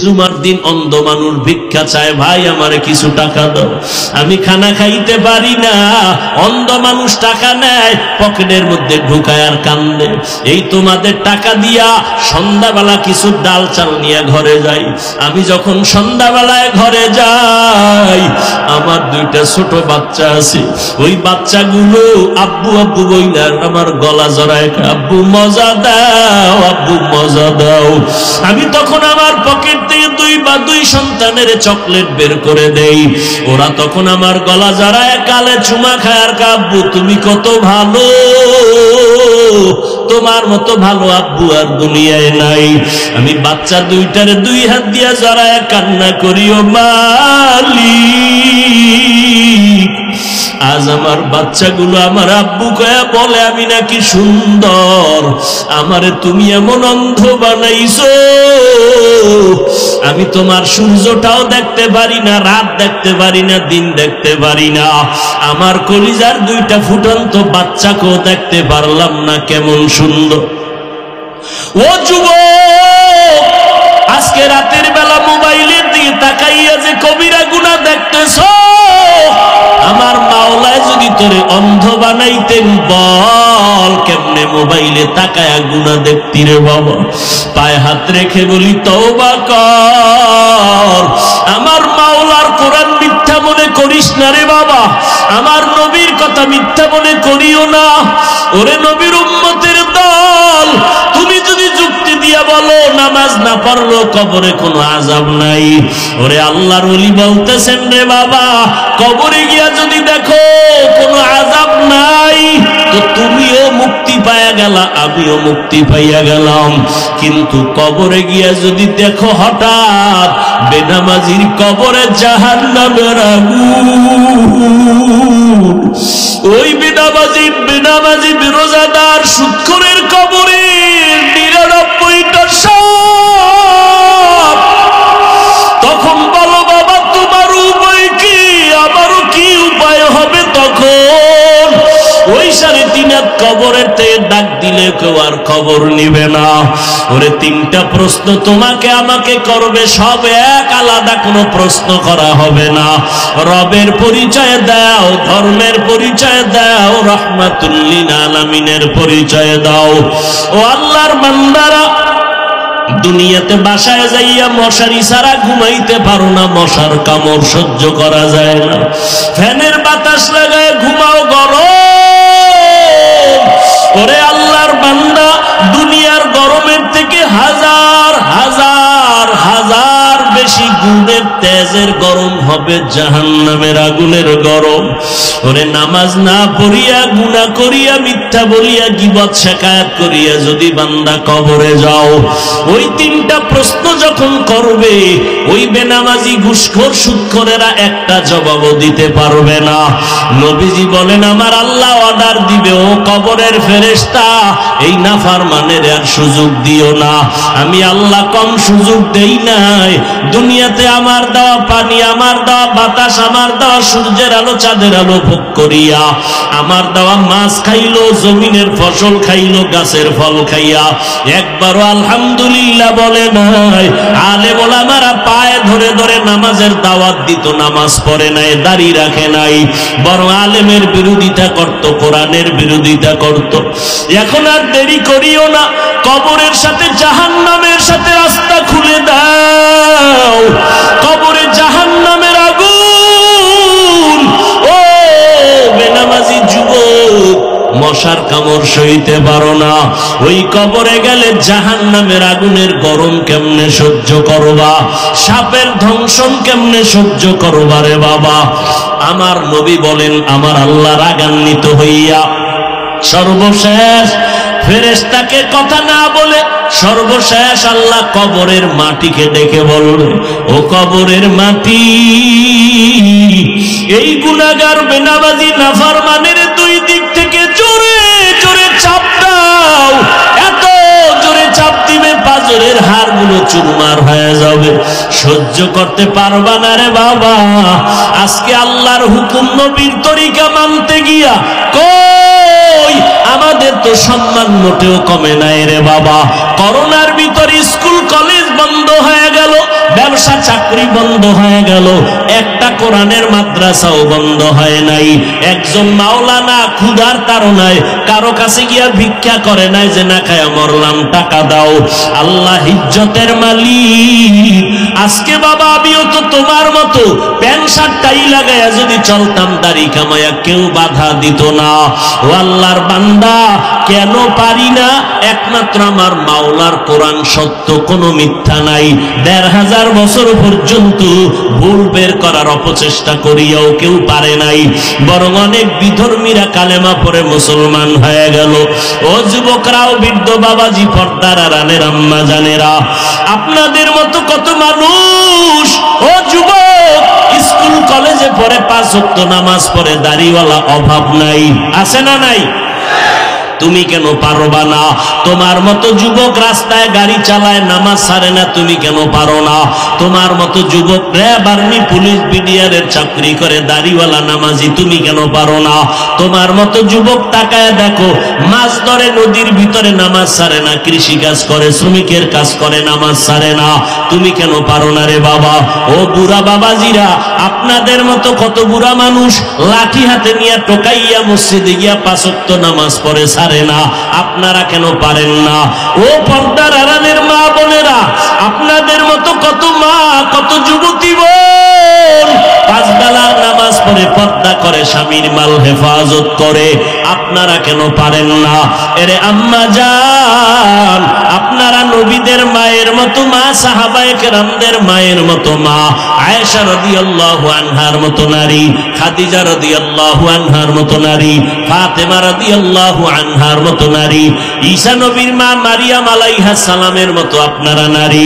জুমার দিন অন্ধ মানুষ ভিক্ষা চায়, ভাই আমারে কিছু টাকা দাও, আমি খানা খাইতে পারি না। অন্ধ মানুষ টাকা নেয়, পকেটের মধ্যে ঢুকায় আর কান্দে। এই তোমাদের টাকা দিয়া সন্ধ্যাবেলা কিছু ডাল চাল নিয়ে ঘরে যাই। আমি যখন সন্ধ্যাবেলায় ঘরে যাই, আমার দুইটা ছোট বাচ্চা আছে, ওই বাচ্চাগুলো আব্বু আব্বু বইলা আমার গলা জড়ায়, আব্বু মজা দাও, আব্বু মজা দাও। আমি তখন আমার পকেট থেকে দুই সন্তানের চকলেট বের করে দেই। ওরা তখন আমার গলা জড়ায় কালে চুমা খায় আর আব্বু তুমি কত ভালো, তোমার মতো ভালো আব্বু আর দুনিয়ায় নাই। আমি বাচ্চা দুইটারে দুই হাত দিয়া জড়ায় কান্না করি, ও মালিক, আজ আমার বাচ্চাগুলো আমার আব্বু কয়া বলে আমি নাকি সুন্দর, আমারে তুমি এমন অন্ধ বানাইছো, আমি তোমার সূর্যটাও দেখতে পারি না, রাত দেখতে পারি না, দিন দেখতে পারি না। আমার কলিজার দুইটা ফুটন্ত বাচ্চাকেও দেখতে পারলাম না, কেমন সুন্দর। ও যুবক, আজকে রাতের বেলা মোবাইলের দিকে তাকাইয়া যে কবিরা গুনাহ দেখতেছ, আমার মাওলায় যদি তোরে অন্ধ বানাইতেন, বল কেমনে মোবাইলে তাকায়া গুনাহ দেখতি রে বাবা। পায়ে হাত রেখে বলি তওবা কর। আমার মাওলার কোরআন মিথ্যা মনে করিস না রে বাবা, আমার নবীর কথা মিথ্যা মনে করিও না। ওরে নবীর উম্মতের দল, তুমি যদি যুক্তি দিয়া বলো নামাজ না পড়লো কবরে কোনো আযাব নাই, ওরে আল্লাহর ওলি বলতেছেন রে বাবা, কবরে গিয়া যদি দেখো কোনো আযাব নাই, তো তুমিও মুক্তি পাইয়া গেলা, আমিও মুক্তি পাইয়া গেলাম। কিন্তু কবরে গিয়া যদি দেখো হঠাৎ বেনামাজির কবরে জাহান্নামের আগুন, ওই বেনামাজি রোজাদার সুদখোরের কবরে ৯৯টা সাপ, তখন বলো বাবা তোমার উপায় কি, আমারও কি উপায় হবে? তখন ওই ৩.৫ হাত কবরের থেকে ডাক দিলে কেউ আর খবর নিবে না। ওরে ৩টা প্রশ্ন তোমাকে আমাকে করবে, সব এক, আলাদা কোনো প্রশ্ন করা হবে না। রবের পরিচয় দাও, ধর্মের পরিচয় দাও, রাহমাতুল লিল আলামিনের পরিচয় দাও। ও আল্লাহর বান্দারা, দুনিয়াতে বাসায় যাইয়া মশারি ছাড়া ঘুমাইতে পারো না, মশার কামড় সহ্য করা যায় না, ফ্যানের বাতাস লাগায় ঘুমাও গরম। ওরে আল্লাহর বান্দা, দুনিয়ার গরমের থেকে হাজার হাজার হাজার বেশি গুণের তেজের গরম হবে জাহান্নামের আগুনের গরম। ওরে নামাজ না পড়িয়া, গুনাহ করিয়া, মিথ্যা বলিয়া, গীবত শিকায়াত করিয়া যদি বান্দা কবরে যাও, ওই ৩টা প্রশ্ন যখন করবে, ওই বেনামাজি ঘুষখোর সুদখোরেরা একটা জবাবও দিতে পারবে না। নবীজি বলেন আমার আল্লাহ অর্ডার দিবে, ও কবরের ফেরেশতা, এই নাফরমানের আর সুযোগ দিও না। আমি আল্লাহ কম সুযোগ দেই নাই। দুনিয়াতে আমার দেওয়া পানি, আমার দেওয়া বাতাস, আমার দেওয়া সূর্যের আলো, চাঁদের আলো ভোগ করিয়া, আমার দেওয়া মাছ খাইলো, জমিনের ফসল খাইলো, গাছের ফল খাইয়া একবারও আলহামদুলিল্লাহ বলে নাই। আলেম ওলামারা পায়ে ধরে ধরে নামাজের দাওয়াত দিত, নামাজ পড়ে নাই, দাড়ি রাখে নাই, বরং আলেমের বিরোধিতা করত, কোরআনের বিরোধিতা করত। এখন আর দেরি করিও না, কবরের সাথে জাহান্নামের সাথে রাস্তা খুলে দাও। কবরে জাহান্নামের আগুন, ও বেনামাজি যুবক, মশার কামড় সইতে পারো না, ওই কবরে গেলে জাহান্নামের আগুনের গরম কেমনে সহ্য করবা, সাপের দংশন কেমনে সহ্য করবা রে বাবা। আমার নবী বলেন, আমার আল্লাহ রাগান্বিত হইয়া সর্বশেষ ফেরেশতাকে কথা না বলে সর্বশেষ আল্লাহ কবরের মাটিকে ডেকে বলবে, ও কবরের মাটি, এই গুনাহগার বেনামাজি নাফরমানের দুই দিক থেকে জোরে জোরে চাপ দাও। এত জোরে চাপ দিবে পাজরের হাড়গুলো চুরমার হয়ে যাবে, সহ্য করতে পারবা না রে বাবা। আজকে আল্লাহর হুকুম, নবীর তরিকা মানতে গিয়া কই আমাদের তো সম্মান মোটেও কমে নাই রে বাবা। করোনার ভিতর স্কুল কলেজ বন্ধ হয়ে গেল, হয়ে গেল, একটা কোরআনের মাদ্রাসাও বন্ধ হয় নাই। একজন মাওলানা ক্ষুধার তাড়নায় কারো কাছে গিয়া ভিক্ষা করে নাই যে না খায়া মরলাম, টাকা দাও। আল্লাহ ইজ্জতের মালিক। আজকে বাবা আমিও তো তোমার মতো প্যান্ট শার্ট টাই লাগায়া যদি চলতাম, দাড়ি কামায়া কেউ বাধা দিত না। ও আল্লাহর বান্দা, কেন পারি না? একমাত্র আমার মাওলার কোরআন সত্য, কোনো মিথ্যা নাই। ১৫০০ বছর পর্যন্ত ভুল বের করার অপচেষ্টা করিয়াও কেউ পারে নাই, বরং অনেক বিধর্মীরা কালেমা পড়ে মুসলমান হয়ে গেল। ও যুবকরাও, বৃদ্ধ বাবাজি, পর্দার আড়ালের আম্মা জানেরা, আপনাদের মতো কত মানুষ, ও যুবক, স্কুল কলেজে পড়ে, ৫ ওয়াক্ত নামাজ পড়ে, দাড়িওয়ালা অভাব নাই, আছে না নাই? তুমি কেন পারবা না? তোমার মতো যুবক রাস্তায় গাড়ি চালায়, নামাজ ছাড়ে না, তুমি কেন পারো না? তোমার মতো যুবক র্যাব, আর্মি, পুলিশ, বিডিআরের চাকরি করে, দাড়িওয়ালা নামাজি, তুমি কেন পারো না? তোমার মতো যুবক তাকায় দেখো, মাছ ধরে নদীর ভিতরে, নামাজ ছাড়ে না, কৃষি কাজ করে, শ্রমিকের কাজ করে, নামাজ ছাড়ে না, তুমি কেন পারো না রে বাবা? ও বুড়া বাবাজিরা, আপনাদের মতো কত বুড়া মানুষ লাঠি হাতে নিয়ে টোকাইয়া মসজিদে গিয়া ৫ ওয়াক্ত নামাজ পড়ে, ছাড়ে না, আপনারা কেন পারেন না? ও পর্দার আড়ালের মা বোনেরা, আপনাদের মতো কত মা, কত যুবতী বোন ৫ বেলা নামাজ পড়ে, পর্দা করে, স্বামীর মাল হেফাজত করে, আপনারা কেন পারেন না? এরে আম্মা জান, আপনারা নবীদের মায়ের মতো মা, সাহাবায়ে কেরামদের মায়ের মতো মা, আয়েশা রাদিয়াল্লাহু আনহার মতো নারী, খাদিজা রাদিয়াল্লাহু আনহার মতো নারী, ফাতেমা রাদিয়াল্লাহু আনহার মতো নারী, ঈসা নবীর মা মারিয়াম আলাইহিস সালামের মতো আপনারা নারী।